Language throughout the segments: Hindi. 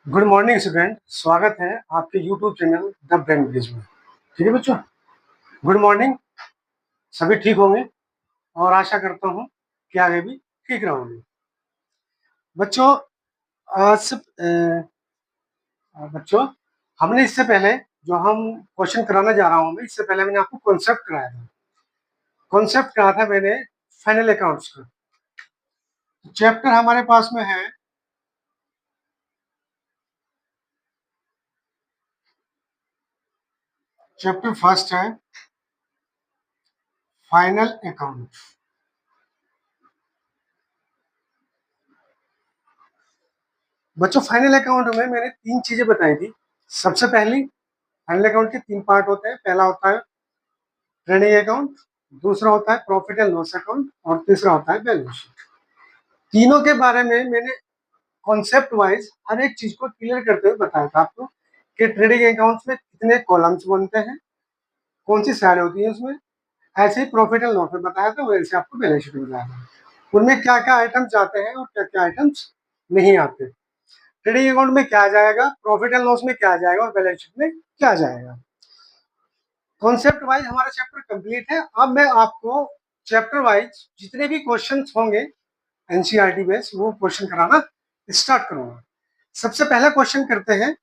Good morning student. स्वागत है आपके YouTube channel the brain bridge में। ठीक है बच्चों, गुड मॉर्निंग। सभी ठीक होंगे और आशा करता हूँ कि आगे भी ठीक रहोगे। बच्चों आज से बच्चों हमने इससे पहले जो हम क्वेश्चन कराने जा रहा हूँ मैं, इससे पहले मैंने आपको कॉन्सेप्ट कराया था। कॉन्सेप्ट कराया था मैंने फाइनल अकाउंट्स का। चैप्टर हमारे पास में है चैप्टर फर्स्ट है फाइनल अकाउंट। बच्चों फाइनल अकाउंट में मैंने तीन चीजें बताई थी। सबसे पहली, फाइनल अकाउंट के तीन पार्ट होते हैं। पहला होता है ट्रेडिंग अकाउंट, दूसरा होता है प्रॉफिट एंड लॉस अकाउंट और तीसरा होता है बैलेंस शीट। तीनों के बारे में मैंने कॉन्सेप्ट वाइज हर एक चीज को क्लियर करते हुए बताया था आपको कि ट्रेडिंग अकाउंट्स में कितने कॉलम्स बनते हैं, कौन सी साइड होती है उसमें। ऐसे ही प्रॉफिट एंड लॉस में बताया था, वैसे आपको बैलेंस शीट में बताया था। उनमें क्या क्या आइटम्स आते हैं और क्या क्या आइटम्स नहीं आते। ट्रेडिंग अकाउंट में क्या आ जाएगा, प्रॉफिट एंड लॉस में क्या आ जाएगा और बैलेंस शीट में क्या आ जाएगा। कॉन्सेप्ट वाइज हमारा चैप्टर कंप्लीट है। अब मैं आपको चैप्टर वाइज जितने भी क्वेश्चंस होंगे एनसीईआरटी बेस्ड, वो क्वेश्चन कराना स्टार्ट करूंगा। सबसे पहला क्वेश्चन करते हैं।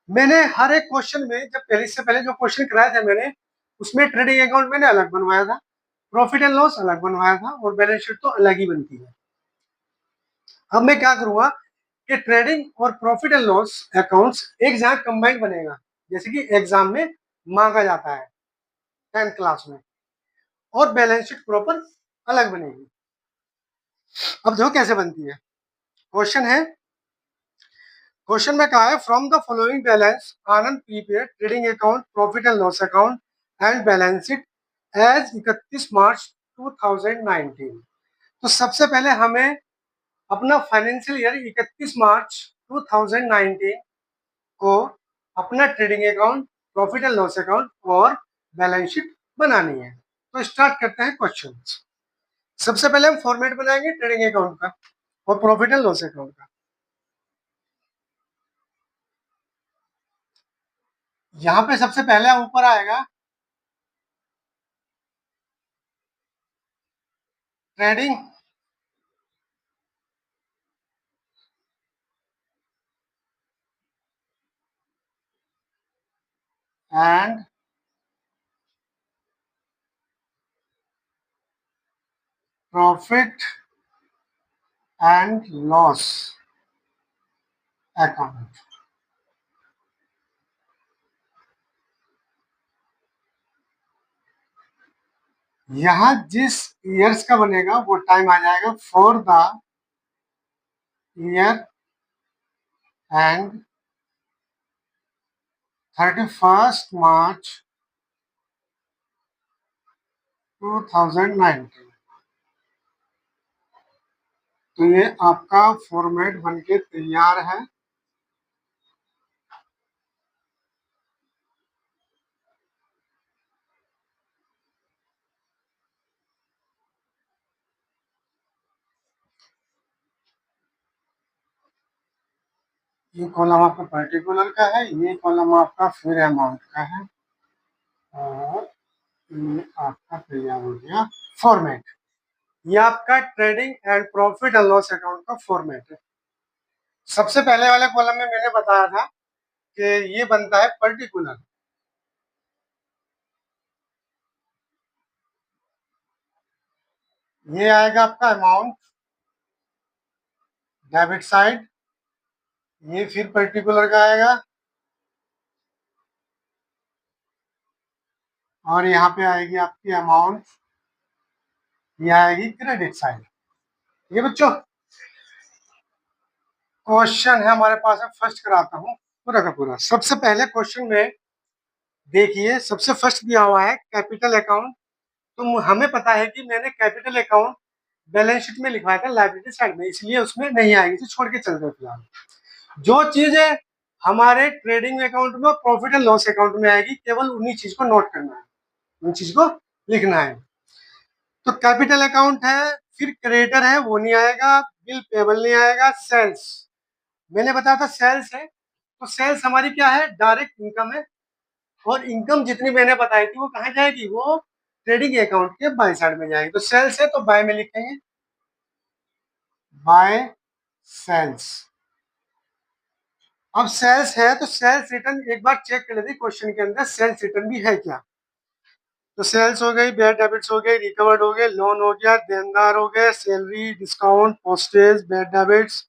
मैंने हर एक क्वेश्चन में, जब पहले से पहले जो क्वेश्चन कराया था मैंने, उसमें ट्रेडिंग अकाउंट मैंने अलग बनवाया था, प्रॉफिट एंड लॉस अलग बनवाया था और बैलेंस शीट तो अलग ही बनती है। अब मैं क्या करूंगा कि ट्रेडिंग और प्रॉफिट एंड लॉस अकाउंट्स एक जगह कंबाइंड बनेगा, जैसे कि एग्जाम में मांगा जाता है 10th क्लास में, और बैलेंस शीट प्रॉपर अलग बनेगी। अब देखो कैसे बनती है। क्वेश्चन है, क्वेश्चन में कहा है from the following balance Anand prepaid trading account profit and loss account and balance sheet as 31 March 2019। तो सबसे पहले हमें अपना फाइनेंशियल ईयर 31 मार्च 2019 को अपना trading account, profit and loss account और बैलेंस शीट बनानी है। तो स्टार्ट करते हैं क्वेश्चन। सबसे पहले हम फॉर्मेट बनाएंगे ट्रेडिंग अकाउंट का और प्रॉफिट एंड लॉस अकाउंट का। यहाँ पे सबसे पहले ऊपर आएगा trading and profit and loss account. यहाँ जिस ईयर्स का बनेगा वो टाइम आ जाएगा for the year and 31 March 2019। तो ये आपका फॉर्मेट बनके तैयार है। ये कॉलम आपका पर्टिकुलर का है, ये कॉलम आपका फिर अमाउंट का है और ये आपका तैयार हो गया फॉर्मेट। ये आपका trading and profit and loss account का फॉर्मेट है। सबसे पहले वाले कॉलम में मैंने बताया था कि ये बनता है पर्टिकुलर। ये आएगा आपका अमाउंट डेबिट साइड, ये फिर पर्टिकुलर का आएगा और यहाँ पे आएगी आपकी अमाउंट, ये आएगी क्रेडिट साइड। ये बच्चों क्वेश्चन है हमारे पास है, फर्स्ट कराता हूँ पूरा का पूरा। सबसे पहले क्वेश्चन में देखिए, सबसे फर्स्ट दिया हुआ है कैपिटल अकाउंट। तो हमें पता है कि मैंने कैपिटल अकाउंट बैलेंस शीट में लिखवाया था लायबिलिटी साइड में, इसलिए उसमें नहीं आएगी, इसे छोड़ के चलते हैं फिलहाल। जो चीज है हमारे ट्रेडिंग अकाउंट में, प्रॉफिट एंड लॉस अकाउंट में आएगी, केवल उन्हीं चीज को नोट करना है, उन चीज को लिखना है। तो कैपिटल अकाउंट है, फिर क्रेडिटर है वो नहीं आएगा, बिल पेबल नहीं आएगा, सेल्स मैंने बताया था सेल्स है, तो सेल्स हमारी क्या है, डायरेक्ट इनकम है, और इनकम जितनी मैंने बताई थी वो कहाँ जाएगी, वो ट्रेडिंग अकाउंट के बाय साइड में जाएगी। तो सेल्स है तो बाय में लिखेंगे, बाय सेल्स। अब सेल्स है तो सेल्स रिटर्न एक बार चेक कर लेते क्वेश्चन के अंदर सेल्स रिटर्न भी है क्या। तो सेल्स हो गई, बैड डेबिट्स हो गए, रिकवर्ड हो गए, लोन हो गया, देनदार हो गए, salary, discount, postage, bad debits,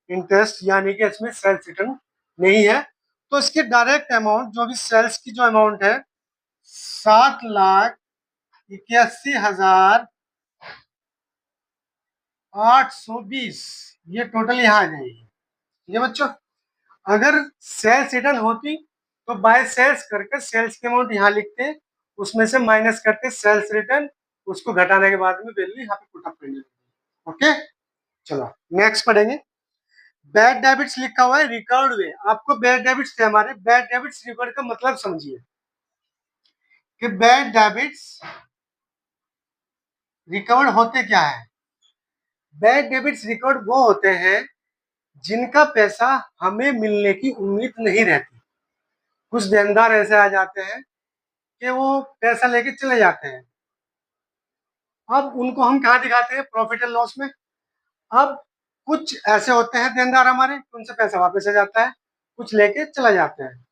interest, यानी कि इसमें सेल्स रिटर्न नहीं है। तो इसकी डायरेक्ट अमाउंट जो भी सेल्स की जो अमाउंट है 7,81,820, ये टोटल यहाँ आ जाएगी। ये बच्चों अगर सेल्स रिटर्न होती तो बाय सेल्स करके सेल्स की अमाउंट यहाँ लिखते, उसमें से माइनस करते सेल्स रिटर्न, उसको घटाने के बाद में वैल्यू यहाँ पे पुट अप करनी। ओके, चलो नेक्स्ट पढ़ेंगे। बैड डेबिट्स लिखा हुआ है रिकवर्ड हुए, आपको बैड डेबिट्स थे हमारे, बैड डेबिट्स रिकवर्ड का मतलब समझिए कि बैड डेबिट्स रिकवर्ड होते क्या है। बैड डेबिट्स रिकवर्ड वो होते हैं जिनका पैसा हमें मिलने की उम्मीद नहीं रहती। कुछ देनदार ऐसे आ जाते हैं कि वो पैसा लेके चले जाते हैं, अब उनको हम कहाँ दिखाते हैं, प्रॉफिट एंड लॉस में। अब कुछ ऐसे होते हैं देनदार हमारे, उनसे पैसा वापस आ जाता है, कुछ लेके चला जाते हैं।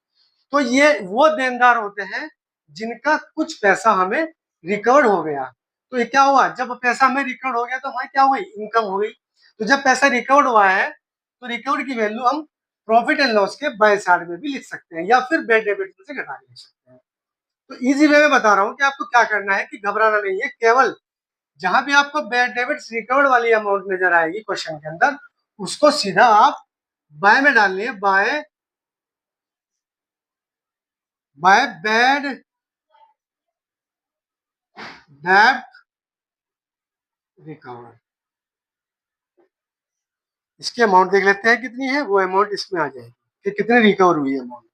तो ये वो देनदार होते हैं जिनका कुछ पैसा हमें रिकवर हो गया। तो ये क्या हुआ, जब पैसा हमें रिकवर हो गया तो हमारी क्या हुई, इनकम हो गई। तो जब पैसा रिकवर हुआ है तो रिकवर की वैल्यू हम प्रॉफिट एंड लॉस के बाय साइड में भी लिख सकते हैं, या फिर बैड डेबिट में से घटा के लिख सकते हैं। तो इजी वे में बता रहा हूँ कि आपको क्या करना है, कि घबराना नहीं है, केवल जहां भी आपको बैड डेबिट्स रिकवर्ड वाली अमाउंट नजर आएगी क्वेश्चन के अंदर, उसको सीधा आप बाय में डाल लिए, बाय बैड डेब्ट रिकवर। इसकी अमाउंट देख लेते हैं कितनी है, वो अमाउंट इसमें आ जाएगी कि कितनी रिकवर हुई है अमाउंट।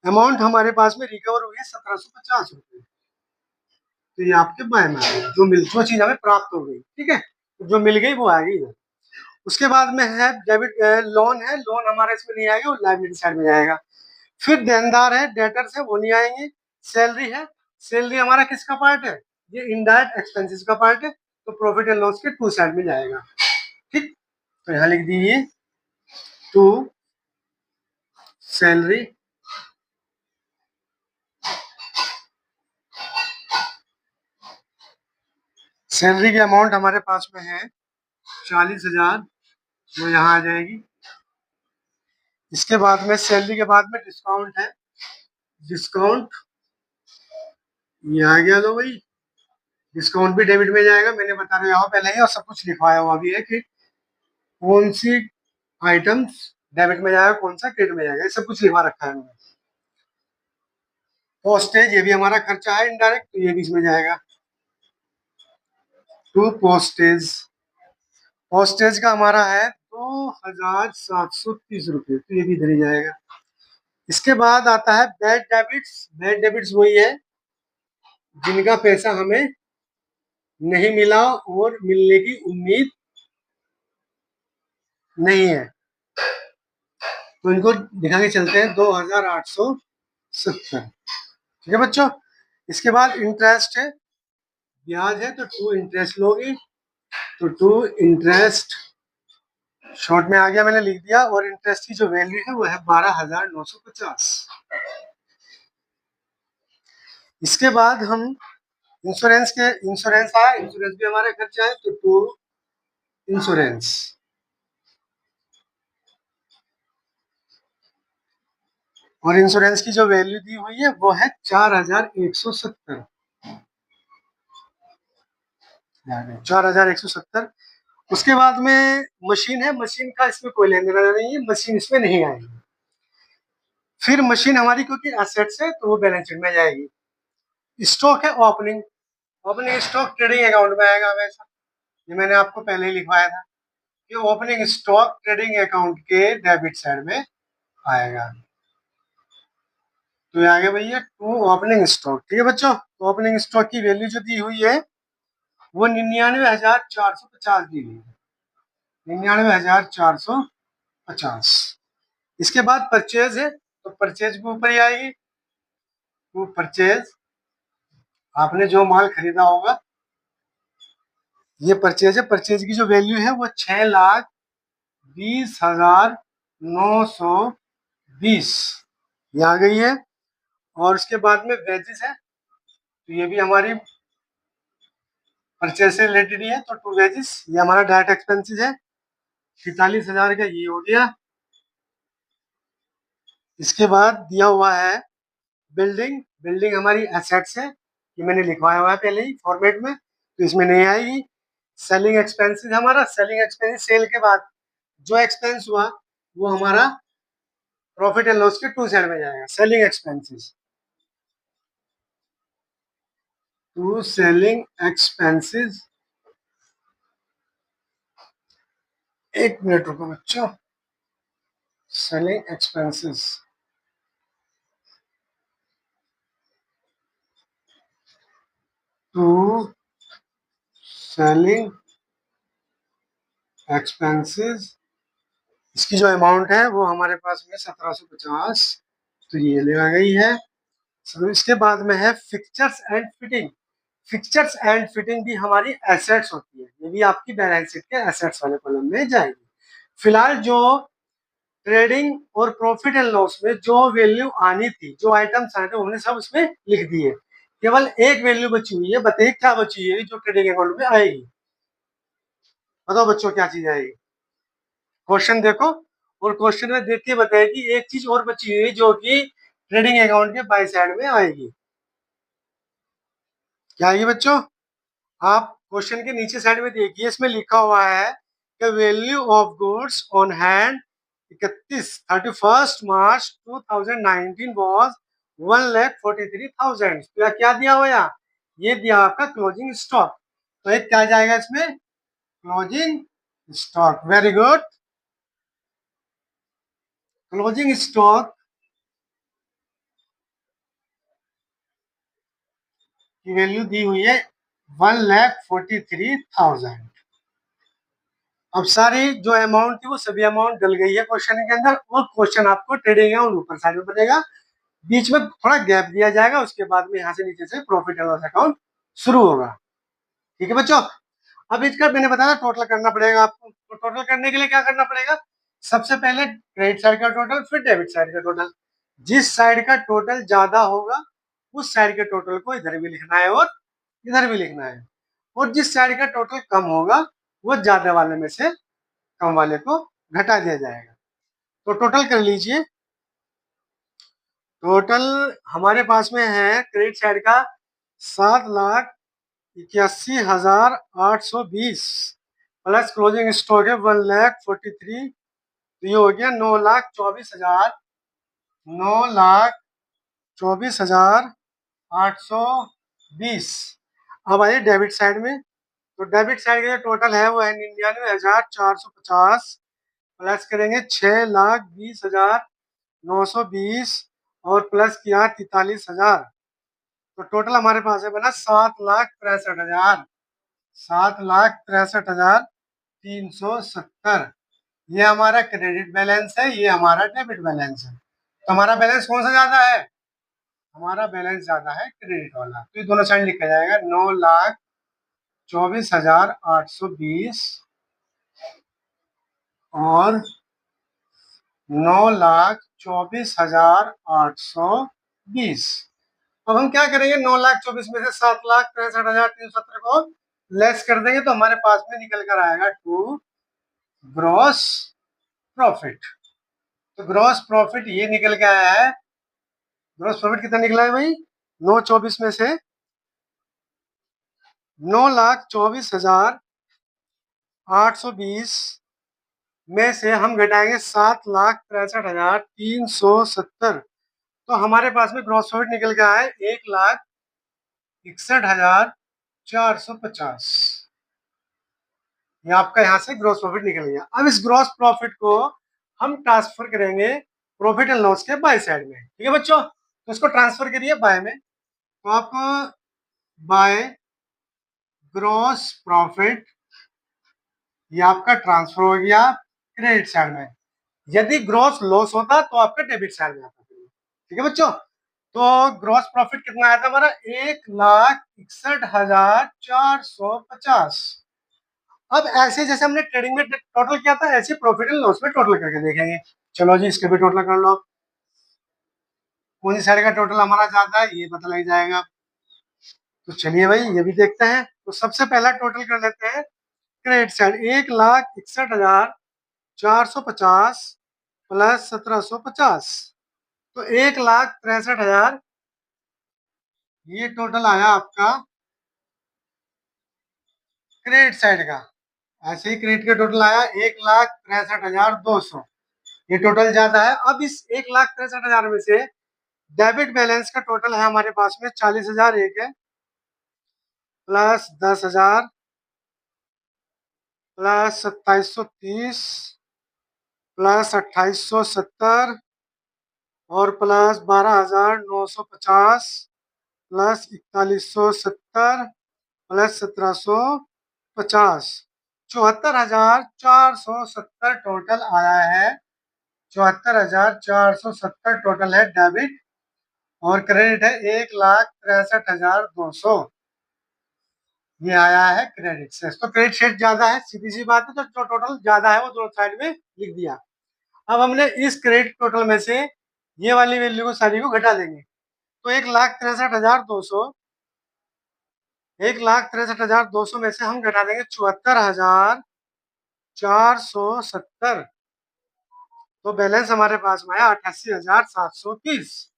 अमाउंट हमारे पास में रिकवर हुई है 1750 रुपये। तो ये आपके बाय में आ गई, जो चीज हमें प्राप्त हो गई, ठीक है, जो मिल गई वो आ गई इधर। उसके बाद में है डेबिट, लोन है, लोन हमारा इसमें नहीं आएगा, वो लायबिलिटी साइड में जाएगा। फिर देनदार है, डेटर्स है, वो नहीं आएंगे। सैलरी है, सैलरी हमारा किसका पार्ट है, ये इनडायरेक्ट एक्सपेंसेस का पार्ट है, तो प्रॉफिट एंड लॉस के टू साइड में जाएगा। ठीक, तो यहाँ लिख दीजिए टू सैलरी, सैलरी की अमाउंट हमारे पास में है 40,000, वो यहाँ आ जाएगी। इसके बाद में सैलरी के बाद में डिस्काउंट है, डिस्काउंट ये आ गया। लो भाई, डिस्काउंट भी डेबिट में जाएगा, मैंने बता दिया हो पहले ही, और सब कुछ लिखवाया हुआ भी है कि कौन सी आइटम्स डेबिट में जाएगा, कौन सा क्रेडिट में जाएगा, ये सब कुछ लिखवा रखा है मैंने। पोस्टेज, ये भी हमारा खर्चा है इनडायरेक्ट, तो ये भी इसमें जाएगा। टू पोस्टेज, पोस्टेज का हमारा है 2,730 रुपये, तो ये भी इधर ही जाएगा। इसके बाद आता है बैड डेबिट्स, बैड डेबिट्स वही है जिनका पैसा हमें नहीं मिला और मिलने की उम्मीद नहीं है, तो इनको दिखा के चलते हैं 2,870। ठीक है बच्चों। इसके बाद इंटरेस्ट है, ब्याज है, तो टू इंटरेस्ट लोगे, तो टू इंटरेस्ट शॉर्ट में आ गया, मैंने लिख दिया। और इंटरेस्ट की जो वैल्यू है वो है 12,950। इसके बाद हम इंश्योरेंस के, इंश्योरेंस आया, इंश्योरेंस भी हमारा खर्चा है, तो टू इंश्योरेंस, और इंश्योरेंस की जो वैल्यू दी हुई है वो है 4,170, 4,170। उसके बाद में मशीन है, मशीन का इसमें कोई लेन देना नहीं है, मशीन इसमें नहीं आएगी। फिर मशीन हमारी क्योंकि एसेट्स है तो वो बैलेंस शीट में जाएगी। स्टॉक है opening, opening stock trading account में आएगा, वैसा ये मैंने आपको पहले ही लिखवाया था कि ओपनिंग स्टॉक ट्रेडिंग अकाउंट के डेबिट साइड में आएगा। तो ये आगे भैया टू ओपनिंग स्टॉक। ठीक है बच्चों, तो ओपनिंग स्टॉक की वैल्यू जो दी हुई है वो 99,450 दी हुई है, 99,450। इसके बाद परचेज है, तो परचेज के ऊपर ही आएगी। टू परचेज, आपने जो माल खरीदा होगा, ये परचेज है। परचेज की जो वैल्यू है वो 6,20,920 ये आ गई है। और उसके बाद में वेजेस है, तो ये भी हमारी परचेज से रिलेटेड ही है, तो टू वेजेस ये हमारा डायरेक्ट एक्सपेंसेस है, 43,000 का ये हो गया। इसके बाद दिया हुआ है बिल्डिंग। बिल्डिंग हमारी एसेट्स है, ये मैंने लिखवाया हुआ है पहले ही फॉर्मेट में, तो इसमें नहीं आएगी। सेलिंग एक्सपेंसेस, हमारा सेलिंग एक्सपेंसेस सेल के बाद जो एक्सपेंस हुआ वो हमारा प्रॉफिट एंड लॉस के टू साइड में जाएगा। Selling expenses, to selling expenses, एक मिनट रुको बच्चों। Selling expenses, to selling expenses, इसकी जो अमाउंट है वो हमारे पास में 1750, तो ये ले आ गई है। तो इसके बाद में है fixtures and fitting. Fixtures and fitting भी हमारी एसेट्स होती है, ये भी आपकी बैलेंस शीट के एसेट्स वाले कॉलम में जाएगी। फिलहाल जो ट्रेडिंग और प्रॉफिट एंड लॉस में जो वैल्यू आनी थी, जो आइटम्स आए थे, उन्होंने सब उसमें लिख दिए। केवल एक वैल्यू बची हुई है, बताइए क्या बची हुई है जो ट्रेडिंग अकाउंट में आएगी। बताओ बच्चों क्या चीज आएगी। क्वेश्चन देखो, और क्वेश्चन में देख के बताइए कि एक चीज और बची हुई है जो कि ट्रेडिंग अकाउंट के बाई साइड में आएगी। क्या आएगी बच्चों? आप क्वेश्चन के नीचे साइड में देखिए, इसमें लिखा हुआ है कि value of goods on hand 31 March 2019 was 1,43,000। तो क्या दिया हुआ, ये दिया आपका क्लोजिंग स्टॉक। तो एक क्या जाएगा इसमें, closing stock. Very good. Closing stock की वैल्यू दी हुई है 1,43,000। अब सारी जो अमाउंट थी वो सभी अमाउंट डल गई है क्वेश्चन के अंदर, और क्वेश्चन आपको ट्रेडिंग अकाउंट ऊपर साइड में बनेगा, बीच में थोड़ा गैप दिया जाएगा, उसके बाद में यहाँ से नीचे से प्रॉफिट एंड लॉस अकाउंट शुरू होगा। ठीक है बच्चों। अब इसका मैंने बताया टोटल करना पड़ेगा आपको, तो टोटल करने के लिए क्या करना पड़ेगा, सबसे पहले क्रेडिट साइड का टोटल, फिर डेबिट साइड का टोटल। जिस साइड का टोटल ज्यादा होगा उस साइड के टोटल को इधर भी लिखना है और इधर भी लिखना है, और जिस साइड का टोटल कम होगा वो ज्यादा वाले में से कम वाले को घटा दिया जाएगा। तो टोटल कर लीजिए। टोटल हमारे पास में है क्रेडिट साइड का 7,81,820 प्लस क्लोजिंग स्टॉक है 1,43,000, तो ये हो गया 9,24,820। अब आइए डेबिट साइड में। तो डेबिट साइड का जो टोटल है वो है 99,450 प्लस करेंगे 6,20,920 और प्लस किया 43,000, तो टोटल हमारे पास है बना 7,63,000, 7,63,370। ये हमारा क्रेडिट बैलेंस है, ये हमारा डेबिट बैलेंस है। तो हमारा बैलेंस कौन सा ज्यादा है, हमारा बैलेंस ज्यादा है क्रेडिट वाला, तो ये दोनों साइड लिखा जाएगा 9,24,820 और 9,24,820। अब हम क्या करेंगे, 9,24,000 में से 7,63,370 को लेस कर देंगे, तो हमारे पास में निकल कर आएगा टू ग्रॉस प्रॉफिट। तो ग्रॉस प्रॉफिट ये निकल के आया है। ग्रॉस प्रॉफिट कितना निकला है भाई, 9,24,000 में से 9,24,820 में से हम घटाएंगे 7,63,370, तो हमारे पास में ग्रॉस प्रॉफिट निकल के आया है 1,61,450। ये आपका यहाँ से ग्रॉस प्रॉफिट निकल गया। अब इस ग्रॉस प्रॉफिट को हम ट्रांसफर करेंगे प्रॉफिट एंड लॉस के बाय साइड में। ठीक है बच्चों, तो इसको ट्रांसफर करिए बाय में, तो आपको बाय ग्रॉस प्रॉफिट ये आपका ट्रांसफर हो गया क्रेडिट साइड में। यदि ग्रॉस लॉस होता तो आपका डेबिट साइड में आता। ठीक है बच्चों, तो ग्रॉस प्रॉफिट कितना आया था हमारा, 1,61,450। अब ऐसे जैसे हमने ट्रेडिंग में टोटल किया था, ऐसे प्रॉफिट एंड लॉस में टोटल करके देखेंगे। चलो जी, इसके भी टोटल कर लो। कौन सी साइड का टोटल हमारा ज्यादा है ये पता लग जाएगा। तो चलिए भाई ये भी देखते हैं। तो सबसे पहला टोटल कर लेते हैं क्रेडिट साइड, 1,61,450 प्लस 1,750, तो 1,63,000 ये टोटल आया आपका क्रेडिट साइड का। ऐसे ही क्रेडिट का टोटल आया 1,63,200, ये टोटल ज्यादा है। अब इस 1,63,000 में से डेबिट बैलेंस का टोटल है हमारे पास में 40,000 एक है, प्लस 10,000 प्लस 2,730 प्लस 2,870 और प्लस 12,950 प्लस 4,170 प्लस 1,750, 74,470 टोटल आया है। 74,470 टोटल है डेबिट, और क्रेडिट है 1,63,200, ये आया है क्रेडिट से। तो क्रेडिट शेड ज्यादा है, सीधी सी बात है, तो जो टोटल ज्यादा है वो दोनों साइड में लिख दिया। अब हमने इस क्रेडिट टोटल में से ये वाली वैल्यू को सारी को घटा देंगे, तो 1,63,200, 1,63,200 में से हम घटा देंगे 74,470, तो बैलेंस हमारे पास में आया 88,730।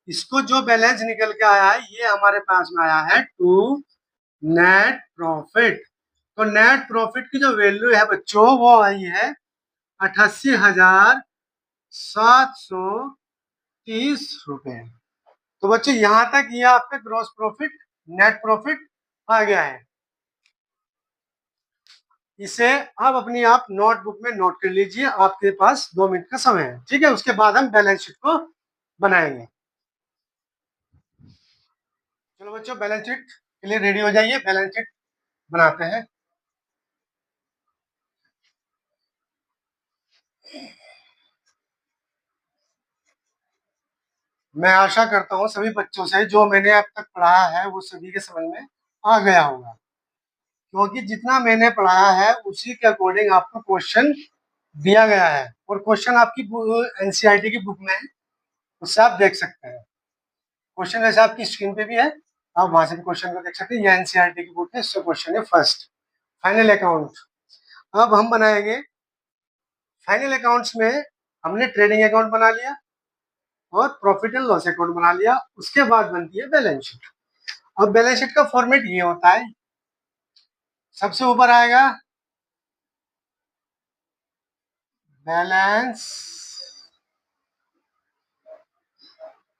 इसको जो बैलेंस निकल के आया है ये हमारे पास में आया है टू नेट प्रॉफिट। तो नेट प्रॉफिट की जो वैल्यू है बच्चों वो आई है 88,730 रुपए। तो बच्चों यहाँ तक ये आपका ग्रॉस प्रॉफिट नेट प्रॉफिट आ गया है। इसे अब अपनी आप नोटबुक में नोट कर लीजिए, आपके पास 2 मिनट का समय है। ठीक है, उसके बाद हम बैलेंस शीट को बनाएंगे। चलो बच्चों, बैलेंस शीट के लिए रेडी हो जाइए, बैलेंस शीट बनाते हैं। मैं आशा करता हूँ सभी बच्चों से जो मैंने अब तक पढ़ाया है वो सभी के समझ में आ गया होगा, क्योंकि जितना मैंने पढ़ाया है उसी के अकॉर्डिंग आपको क्वेश्चन दिया गया है, और क्वेश्चन आपकी एनसीईआरटी की बुक में है, उससे आप देख सकते हैं। क्वेश्चन वैसे आपकी स्क्रीन पे भी है, आप वहां से भी क्वेश्चन को देख सकते हैं। ये एनसीईआरटी की बुक है, इससे क्वेश्चन है फर्स्ट फाइनल अकाउंट। अब हम बनाएंगे फाइनल अकाउंट्स में, हमने ट्रेडिंग अकाउंट बना लिया और प्रॉफिट एंड लॉस अकाउंट बना लिया, उसके बाद बनती है बैलेंस शीट। अब बैलेंस शीट का फॉर्मेट ये होता है, सबसे ऊपर आएगा बैलेंस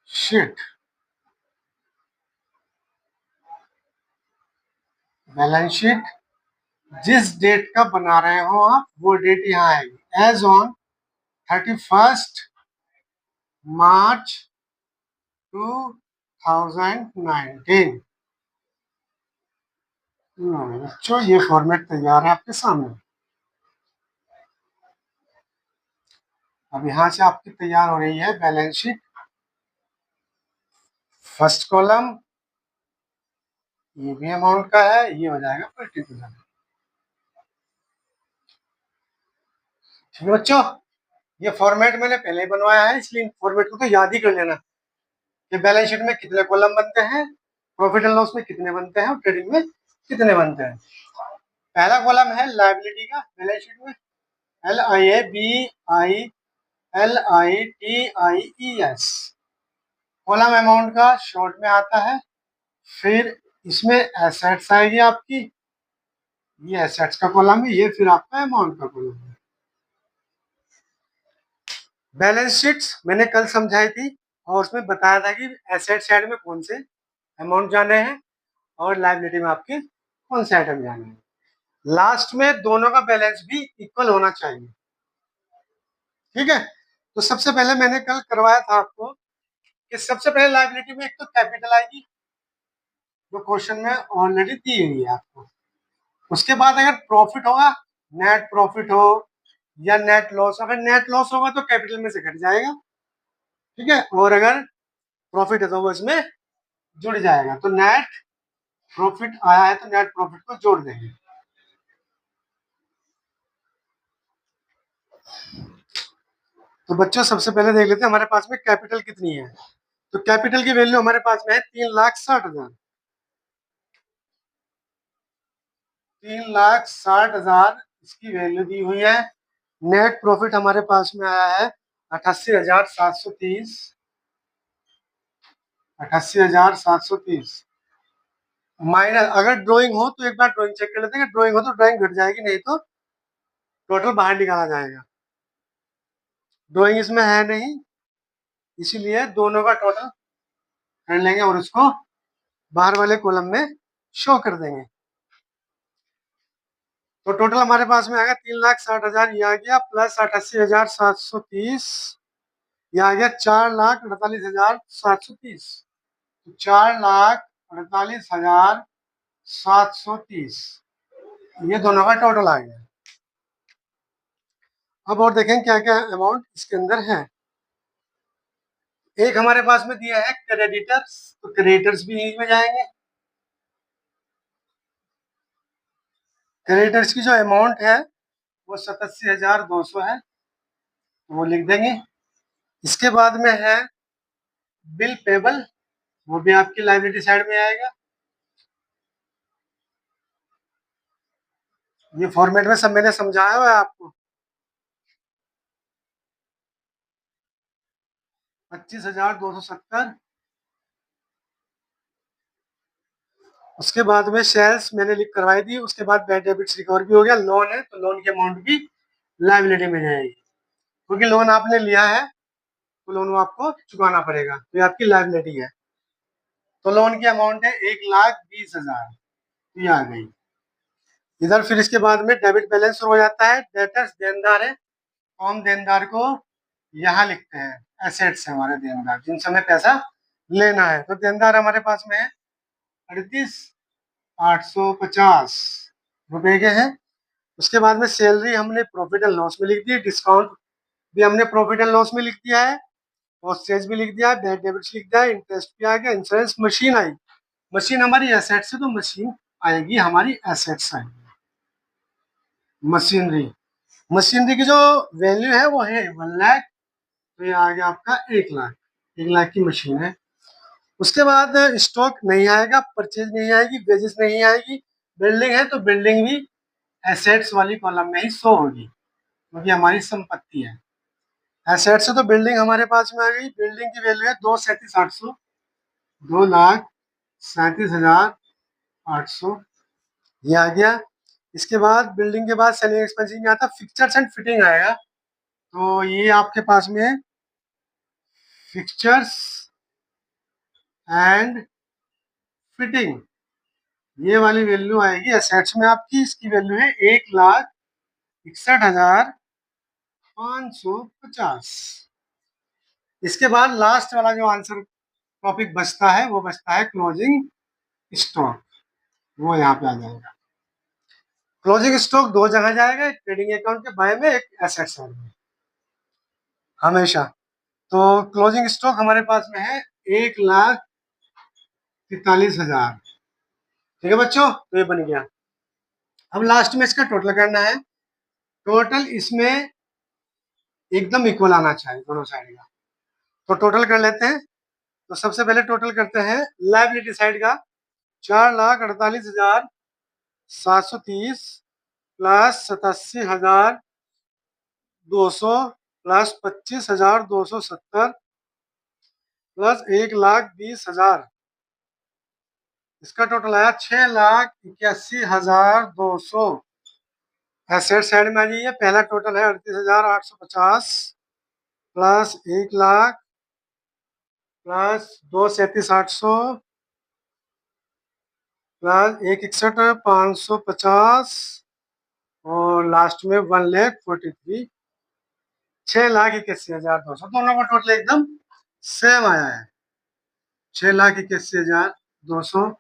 शीट, बैलेंस शीट जिस डेट का बना रहे हो आप वो डेट यहाँ आएगी, एज ऑन 31 मार्च 2019। बच्चों ये फॉर्मेट तैयार है आपके सामने। अब यहाँ से आपकी तैयार हो रही है बैलेंस शीट। फर्स्ट कॉलम ये भी अमाउंट का है, ये हो जाएगा पर्टिकुलर। ठीक है बच्चों, ये फॉर्मेट मैंने पहले ही बनवाया है, इसलिए फॉर्मेट को तो याद ही कर लेना कि बैलेंस शीट में कितने कॉलम बनते हैं, प्रॉफिट एंड लॉस में कितने बनते हैं और ट्रेडिंग में कितने बनते हैं। पहला कॉलम है लायबिलिटी का बैलेंस शीट में, LIABILITIES। कॉलम अमाउंट का शॉर्ट में आता है। फिर इसमें एसेट्स आएगी आपकी, ये एसेट्स का कॉलम है, ये फिर आपका अमाउंट का कॉलम है। बैलेंस शीट्स मैंने कल समझाई थी और उसमें बताया था कि एसेट साइड में कौन से अमाउंट जाने हैं और लायबिलिटी में आपके कौन से आइटम जाने हैं। लास्ट में दोनों का बैलेंस भी इक्वल होना चाहिए। ठीक है, तो सबसे पहले मैंने कल करवाया था आपको कि सबसे पहले लायबिलिटी में एक तो कैपिटल आएगी जो क्वेश्चन में ऑलरेडी दी हुई है आपको। उसके बाद अगर प्रॉफिट होगा, नेट प्रॉफिट हो या नेट लॉस। अगर नेट लॉस होगा तो कैपिटल में से घट जाएगा, ठीक है, और अगर प्रॉफिट है तो वो इसमें जुड़ जाएगा। तो नेट प्रॉफिट आया है तो नेट प्रॉफिट को जोड़ देंगे। तो बच्चों सबसे पहले देख लेते हैं हमारे पास में कैपिटल कितनी है। तो कैपिटल की वैल्यू हमारे पास में है 3,60,000। 3,60,000 इसकी वैल्यू दी हुई है। नेट प्रॉफिट हमारे पास में आया है 88,730। 88,730 माइनस, अगर ड्राइंग हो तो एक बार ड्राइंग चेक कर लेते हैं, ड्राइंग हो तो ड्राइंग घट जाएगी, नहीं तो टोटल बाहर निकाला जाएगा। ड्राइंग इसमें है नहीं, इसीलिए दोनों का टोटल कर लेंगे और उसको बाहर वाले कॉलम में शो कर देंगे। तो टोटल हमारे पास में आएगा 3,60,000, ये आ गया, प्लस 88,730, ये आ गया 4,48,730। 4,48,730, ये दोनों का टोटल आ गया। अब और देखें क्या क्या अमाउंट इसके अंदर है। एक हमारे पास में दिया है क्रेडिटर्स, तो क्रेडिटर्स भी यहीं में जाएंगे। क्रेडिटर्स की जो अमाउंट है वो 87,200 है, तो वो लिख देंगे। इसके बाद में है बिल पेबल, वो भी आपकी लाइबिलिटी साइड में आएगा। ये फॉर्मेट में सब मैंने समझाया हुआ है आपको। 25,270। उसके बाद में सेल्स मैंने लिख करवाई थी। उसके बाद बैड डेबिट्स रिकवर भी हो गया। लोन है तो लोन की अमाउंट भी लाइबिलिटी में जाएगी, क्योंकि लोन आपने लिया है तो लोन वो आपको चुकाना पड़ेगा, तो ये आपकी लाइबिलिटी है। तो लोन की अमाउंट है 1,20,000, ये आ गई इधर। फिर इसके बाद में डेबिट बैलेंस हो जाता है। डेटर्स देनदार है, तो हम देनदार को यहाँ लिखते हैं। एसेट्स है हमारे देनदार, जिनसे हमें पैसा लेना है। तो देनदार हमारे पास में है 38,850 रुपए के हैं। उसके बाद में सैलरी हमने प्रॉफिट एंड लॉस में लिख दी, डिस्काउंट भी हमने प्रॉफिट एंड लॉस में लिख दिया है, पोस्टेज भी लिख दिया है, बैड डेबिट्स लिख दिया है, इंटरेस्ट भी आ गया, इंश्योरेंस। मशीन आई, मशीन हमारी एसेट्स है तो मशीन आएगी हमारी एसेट्स आएगी। मशीनरी, मशीनरी की जो वैल्यू है वो है 1,00,000, तो ये आ गया आपका 1,00,000। 1,00,000 की मशीन है। उसके बाद स्टॉक नहीं आएगा, परचेज नहीं आएगी, वेजेस नहीं आएगी। बिल्डिंग है तो बिल्डिंग भी एसेट्स वाली कॉलम में ही शो होगी, क्योंकि हमारी संपत्ति है। एसेट्स है तो बिल्डिंग हमारे पास में आ गई। बिल्डिंग की वैल्यू है 2,37,800। 2,37,800, ये आ गया। इसके बाद बिल्डिंग के बाद सेलिंग एक्सपेंसिव में आता, फिक्चर्स एंड फिटिंग आएगा। तो ये आपके पास में फिक्चर्स एंड फिटिंग, ये वाली वैल्यू आएगी एसेट्स में आपकी। इसकी वैल्यू है 1,61,550। इसके बाद लास्ट वाला जो आंसर टॉपिक बचता है वो बचता है क्लोजिंग स्टॉक, वो यहाँ पे आ जाएगा। क्लोजिंग स्टॉक दो जगह जाएगा, एक ट्रेडिंग अकाउंट के बाय में, एक एसेट साइड में, हमेशा। तो क्लोजिंग स्टॉक हमारे पास में है 1,43,000। ठीक है बच्चों, तो ये बन गया। अब लास्ट में इसका टोटल करना है। टोटल इसमें एकदम इक्वल आना चाहिए दोनों साइड का। तो टोटल कर लेते हैं। तो सबसे पहले टोटल करते हैं लाइबिलिटी साइड का। 4,48,730 प्लस 87,200 प्लस 25,270 प्लस 1,20,000, इसका टोटल आया 6,81,200। एसेट साइड में आ जाइए। पहला टोटल है 38,850 प्लस 1,00,000 प्लस 2,37,800 प्लस 1,61,550 और लास्ट में 1,43,000। 6,81,200, दोनों का टोटल एकदम सेम आया है। 6,81,200,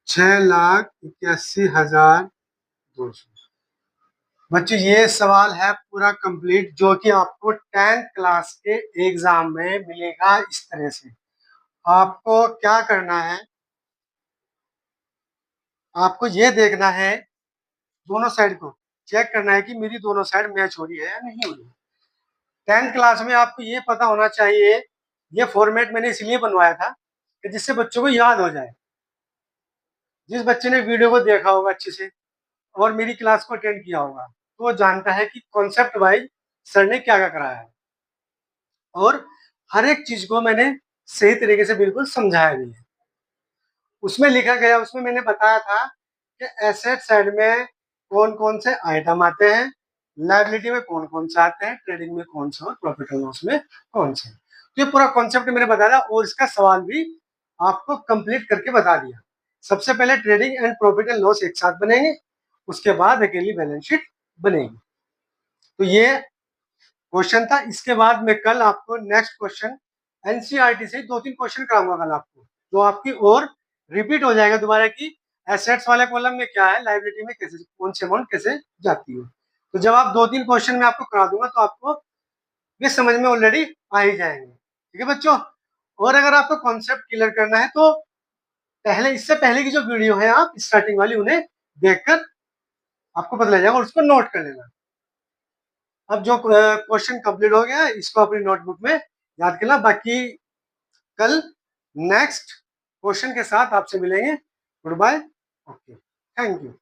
6,81,200। बच्चों ये सवाल है पूरा कंप्लीट, जो कि आपको 10th क्लास के एग्जाम में मिलेगा इस तरह से। आपको क्या करना है, आपको ये देखना है, दोनों साइड को चेक करना है कि मेरी दोनों साइड मैच हो रही है या नहीं हो रही है। 10th क्लास में आपको ये पता होना चाहिए, ये फॉर्मेट मैंने इसलिए बनवाया था कि जिससे बच्चों को याद हो जाए। जिस बच्चे ने वीडियो को देखा होगा अच्छे से और मेरी क्लास को अटेंड किया होगा, तो वो जानता है कि कॉन्सेप्ट वाइज सर ने क्या क्या कराया है, और हर एक चीज को मैंने सही तरीके से बिल्कुल समझाया भी है। उसमें लिखा गया, उसमें मैंने बताया था कि एसेट साइड में कौन कौन से आइटम आते हैं, लायबिलिटी में कौन कौन से आते हैं, ट्रेडिंग में कौन से और प्रॉफिट एंड लॉस में कौन से। तो ये पूरा कॉन्सेप्ट मैंने बताया और इसका सवाल भी आपको कंप्लीट करके बता दिया। सबसे पहले trading and profit and loss एक साथ बनेंगे, उसके बाद अकेली बैलेंस शीट बनेगी। तो ये क्वेश्चन था। इसके बाद मैं कल आपको नेक्स्ट क्वेश्चन एनसीईआरटी से 2-3 क्वेश्चन कराऊंगा कल आपको, जो आपकी और रिपीट हो जाएगा दोबारा कि एसेट्स वाले कॉलम में क्या है, लाइबिलिटी में कैसे कौन सी अमाउंट कैसे जाती है। तो जब आप 2-3 क्वेश्चन में आपको करा दूंगा तो आपको ये समझ में ऑलरेडी आ ही जाएंगे। ठीक है बच्चों, और अगर आपको कॉन्सेप्ट क्लियर करना है तो पहले, इससे पहले की जो वीडियो है आप स्टार्टिंग वाली, उन्हें देखकर आपको पता लग जाएगा और उसको नोट कर लेना। अब जो क्वेश्चन कंप्लीट हो गया इसको अपनी नोटबुक में याद करना। बाकी कल नेक्स्ट क्वेश्चन के साथ आपसे मिलेंगे। Good bye, okay, thank you.